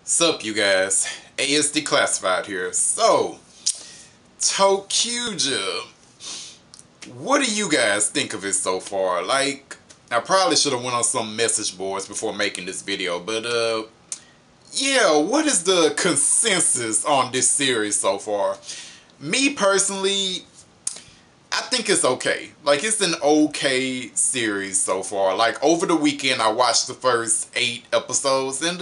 Sup, you guys? ASD Classified here. So, ToQger. What do you guys think of it so far? Like, I probably should have went on some message boards before making this video, but yeah, what is the consensus on this series so far? Me personally, I think it's okay. Like, it's an okay series so far. Like, over the weekend, I watched the first 8 episodes, and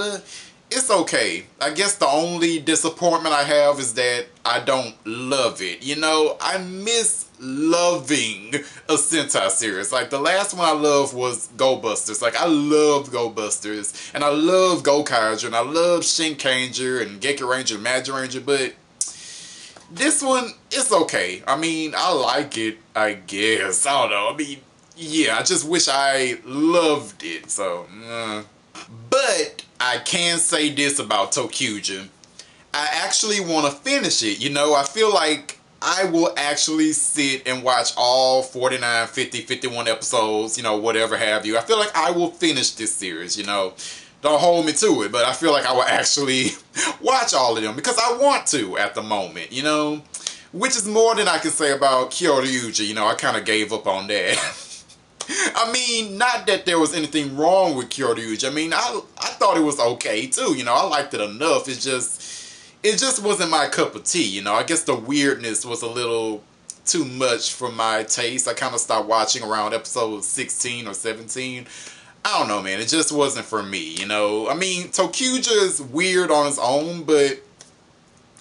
it's okay. I guess the only disappointment I have is that I don't love it. You know, I miss loving a Sentai series. Like, the last one I loved was Go Busters. Like, I loved Go Busters, and I love ToQger, and I love Shinkanger, and Geki Ranger, and Magic Ranger, but this one, it's okay. I mean, I like it, I guess. I don't know. I mean, yeah, I just wish I loved it. So, But I can say this about ToQger. I actually want to finish it. You know, I feel like I will actually sit and watch all 49, 50, 51 episodes, you know, whatever have you. I feel like I will finish this series, you know. Don't hold me to it, but I feel like I will actually watch all of them because I want to at the moment, you know, which is more than I can say about ToQger. You know, I kind of gave up on that. I mean, not that there was anything wrong with ToQger. I mean, I thought it was okay too, you know, I liked it enough. It just wasn't my cup of tea, you know. I guess the weirdness was a little too much for my taste. I kind of stopped watching around episode 16 or 17. I don't know, man. It just wasn't for me, you know. I mean, ToQger is weird on its own, but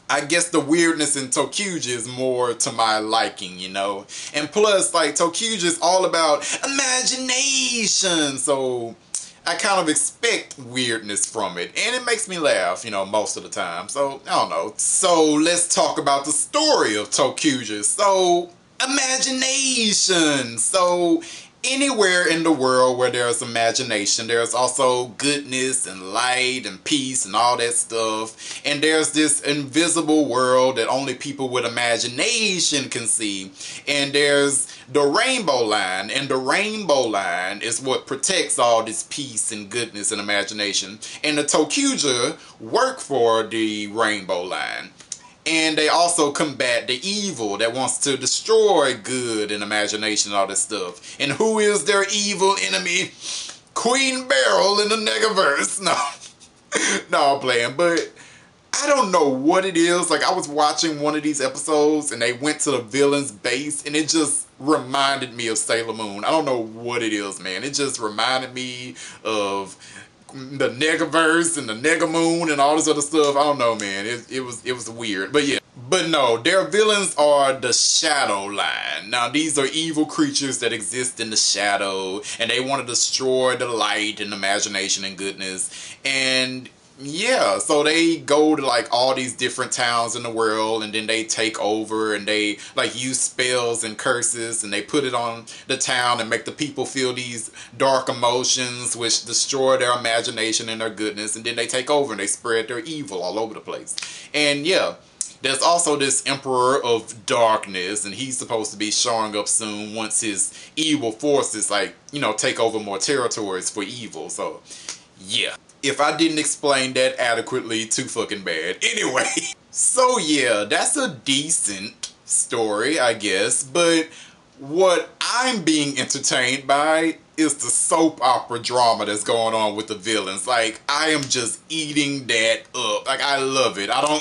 I guess the weirdness in ToQger is more to my liking, you know. And plus, like, ToQger is all about imagination, so I kind of expect weirdness from it. And it makes me laugh, you know, most of the time. So, I don't know. So, let's talk about the story of ToQger. So, imagination. So, anywhere in the world where there's imagination, there's also goodness and light and peace and all that stuff. And there's this invisible world that only people with imagination can see. And there's the rainbow line. And the rainbow line is what protects all this peace and goodness and imagination. And the ToQger work for the rainbow line. And they also combat the evil that wants to destroy good and imagination and all this stuff. And who is their evil enemy? Queen Beryl in the Negaverse. No, no, I'm playing. But I don't know what it is. Like, I was watching one of these episodes and they went to the villain's base and it just reminded me of Sailor Moon. I don't know what it is, man. It just reminded me of the Negaverse and the Negamoon and all this other stuff. I don't know, man. It was weird. But yeah. But no, their villains are the Shadow Line. Now, these are evil creatures that exist in the shadow, and they want to destroy the light and imagination and goodness. And yeah, so they go to like all these different towns in the world, and then they take over and they like use spells and curses, and they put it on the town and make the people feel these dark emotions which destroy their imagination and their goodness, and then they take over and they spread their evil all over the place. And yeah, there's also this Emperor of Darkness, and he's supposed to be showing up soon once his evil forces, like, you know, take over more territories for evil. So yeah, if I didn't explain that adequately, too fucking bad. Anyway, so yeah, that's a decent story, I guess. But what I'm being entertained by is the soap opera drama that's going on with the villains. Like, I am just eating that up. Like, I love it. I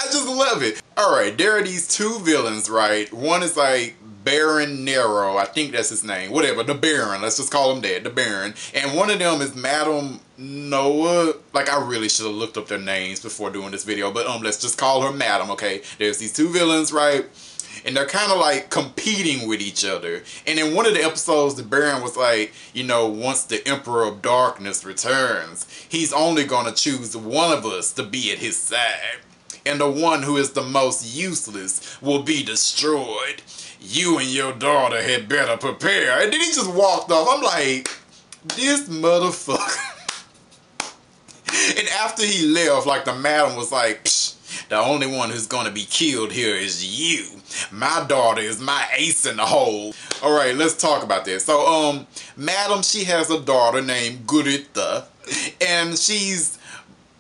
just love it. Alright, there are these two villains, right? One is like Baron Nero, I think that's his name. Whatever, the Baron. Let's just call him that, the Baron. And one of them is Madam Noah. Like, I really should have looked up their names before doing this video, but let's just call her Madam, okay? There's these two villains, right? And they're kind of like competing with each other. And in one of the episodes, the Baron was like, you know, once the Emperor of Darkness returns, he's only gonna choose one of us to be at his side. And the one who is the most useless will be destroyed. You and your daughter had better prepare. And then he just walked off. I'm like, this motherfucker. And after he left, like, the madam was like, psh, the only one who's gonna be killed here is you. My daughter is my ace in the hole. Alright, let's talk about this. So, madam, she has a daughter named Gurita. And she's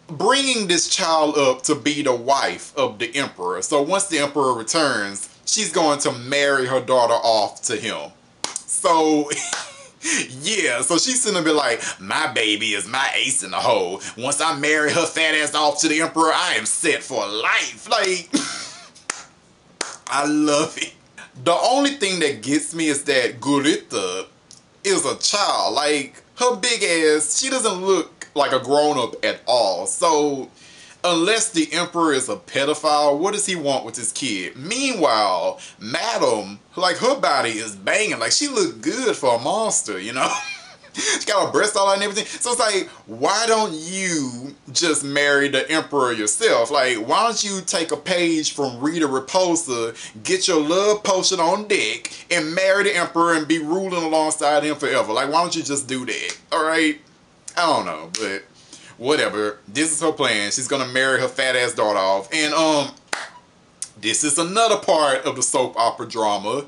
bringing this child up to be the wife of the emperor. So once the emperor returns, she's going to marry her daughter off to him. So yeah, so she's gonna be like, my baby is my ace in the hole. Once I marry her fat ass off to the emperor, I am set for life. Like, I love it. The only thing that gets me is that Gurita is a child. Like, her big ass, she doesn't look like a grown-up at all. So unless the emperor is a pedophile, what does he want with his kid? Meanwhile, Madam, like, her body is banging. Like, she look good for a monster, you know? She got her breasts all out and everything. So it's like, why don't you just marry the emperor yourself? Like, why don't you take a page from Rita Repulsa, get your love potion on deck, and marry the emperor and be ruling alongside him forever? Like, why don't you just do that? Alright? I don't know, but whatever. This is her plan. She's gonna marry her fat ass daughter off. And this is another part of the soap opera drama.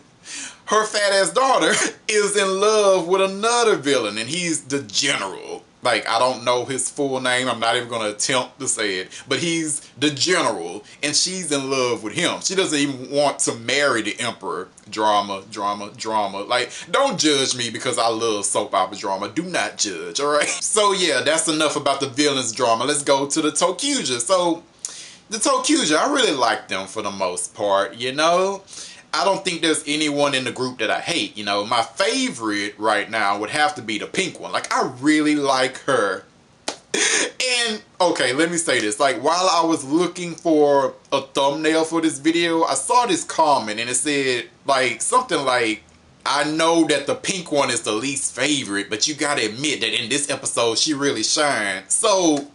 Her fat ass daughter is in love with another villain, and he's the general. Like, I don't know his full name. I'm not even gonna attempt to say it, but he's the general, and she's in love with him. She doesn't even want to marry the emperor. Drama, drama, drama. Like, don't judge me because I love soap opera drama. Do not judge, alright? So yeah, that's enough about the villains drama. Let's go to the toqger. So, the toqger, I really like them for the most part, you know? I don't think there's anyone in the group that I hate, you know. My favorite right now would have to be the pink one. Like, I really like her. And, okay, let me say this. Like, while I was looking for a thumbnail for this video, I saw this comment and it said, like, something like, I know that the pink one is the least favorite, but you gotta admit that in this episode, she really shined. So,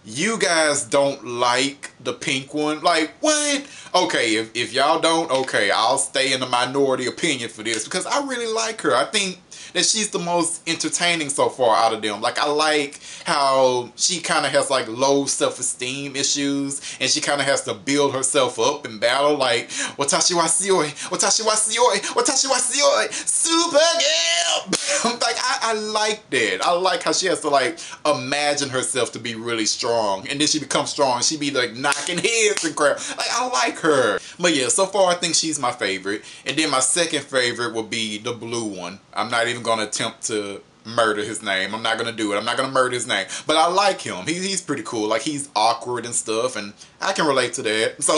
you guys don't like the pink one? Like, what? Okay, if y'all don't, okay, I'll stay in the minority opinion for this because I really like her. I think that she's the most entertaining so far out of them. Like, I like how she kind of has, like, low self-esteem issues, and she kind of has to build herself up in battle. Like, watashi wa shioi, watashi wa shioi, watashi wa shioi, Supergirl! Like, I like that. I like how she has to, like, imagine herself to be really strong, and then she becomes strong, and she be, like, knocking heads and crap. Like, I like her. But yeah, so far I think she's my favorite. And then my second favorite would be the blue one. I'm not even going to attempt to murder his name. I'm not going to do it. I'm not going to murder his name. But I like him. He's pretty cool. Like, he's awkward and stuff, and I can relate to that. So,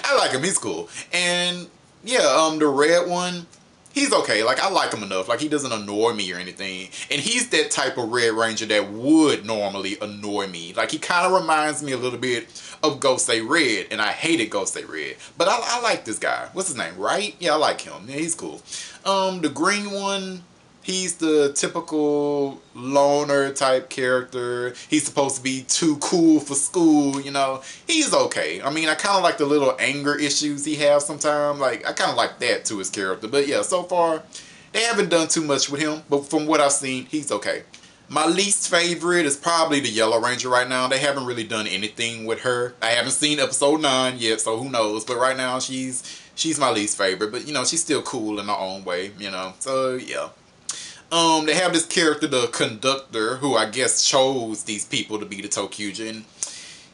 I like him. He's cool. And yeah, the red one, he's okay. Like, I like him enough. Like, he doesn't annoy me or anything. And he's that type of Red Ranger that would normally annoy me. Like, he kind of reminds me a little bit of Gosei Red. And I hated Gosei Red. But I like this guy. What's his name? Right? Yeah, I like him. Yeah, he's cool. The green one, he's the typical loner type character. He's supposed to be too cool for school, you know. He's okay. I mean, I kind of like the little anger issues he has sometimes. Like, I kind of like that to his character. But yeah, so far, they haven't done too much with him. But from what I've seen, he's okay. My least favorite is probably the Yellow Ranger right now. They haven't really done anything with her. I haven't seen episode 9 yet, so who knows. But right now, she's my least favorite. But, you know, she's still cool in her own way, you know. So, yeah. They have this character, the conductor, who I guess chose these people to be the toqger, and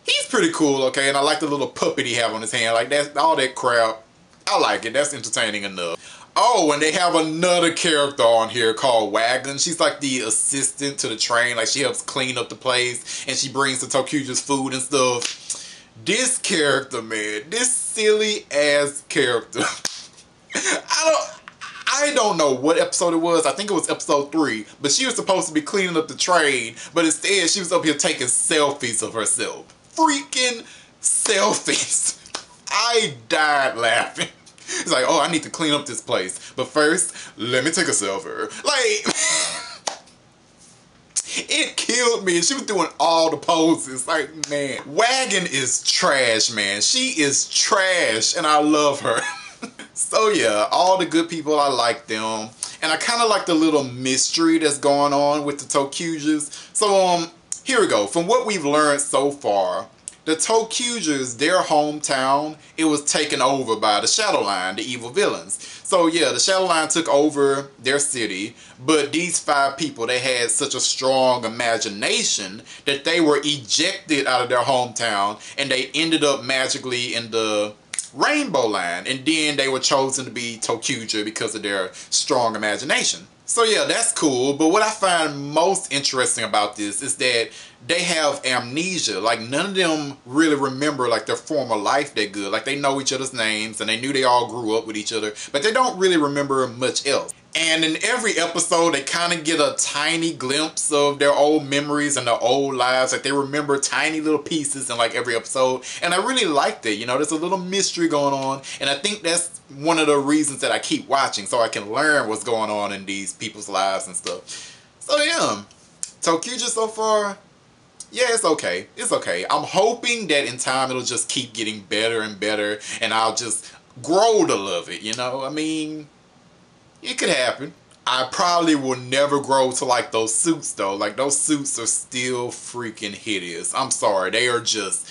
he's pretty cool, okay, and I like the little puppet he have on his hand, like, that's all that crap. I like it. That's entertaining enough. Oh, and they have another character on here called Wagon. She's like the assistant to the train, like, she helps clean up the place, and she brings the toqger's food and stuff. This character, man, this silly ass character, I don't know what episode it was. I think it was episode 3. But she was supposed to be cleaning up the train. But instead, she was up here taking selfies of herself. Freaking selfies. I died laughing. It's like, oh, I need to clean up this place. But first, let me take a selfie. Like, it killed me. She was doing all the poses. Like, man. Wagon is trash, man. She is trash. And I love her. So yeah, all the good people, I like them. And I kind of like the little mystery that's going on with the toqgers. So here we go. From what we've learned so far, the the toqgers, their hometown, it was taken over by the Shadow Line, the evil villains. So yeah, the Shadow Line took over their city, but these 5 people, they had such a strong imagination that they were ejected out of their hometown, and they ended up magically in the Rainbow Line, and then they were chosen to be toqger because of their strong imagination. So yeah, that's cool, but what I find most interesting about this is that they have amnesia. Like, none of them really remember like their former life that good. Like, they know each other's names and they knew they all grew up with each other, but they don't really remember much else. And in every episode, they kind of get a tiny glimpse of their old memories and their old lives. Like, they remember tiny little pieces in like every episode. And I really liked it. You know, there's a little mystery going on. And I think that's one of the reasons that I keep watching, so I can learn what's going on in these people's lives and stuff. So yeah, toqger so far, yeah, it's okay. It's okay. I'm hoping that in time it'll just keep getting better and better, and I'll just grow to love it, you know? I mean, it could happen. I probably will never grow to like those suits though. Like, those suits are still freaking hideous. I'm sorry. They are just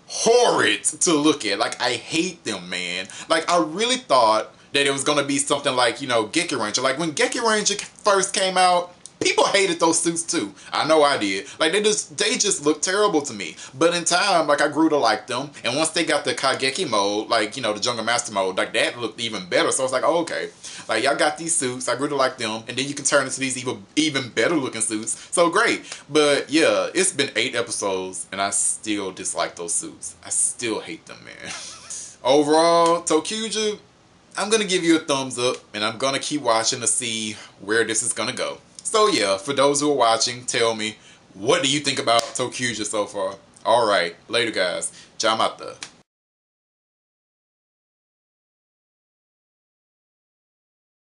horrid to look at. Like, I hate them, man. Like, I really thought that it was gonna be something like, you know, Gecky Ranger. Like, when Gecky Ranger first came out, people hated those suits too. I know I did. Like, they just looked terrible to me. But in time, like, I grew to like them. And once they got the Kageki mode, like, you know, the Jungle Master mode, like, that looked even better. So I was like, oh, okay. Like, y'all got these suits. I grew to like them. And then you can turn into these even better looking suits. So great. But yeah, it's been 8 episodes and I still dislike those suits. I still hate them, man. Overall, toqger, I'm going to give you a thumbs up. And I'm going to keep watching to see where this is going to go. So yeah, for those who are watching, tell me, what do you think about toqger so far? Alright, later guys. Ciao mata.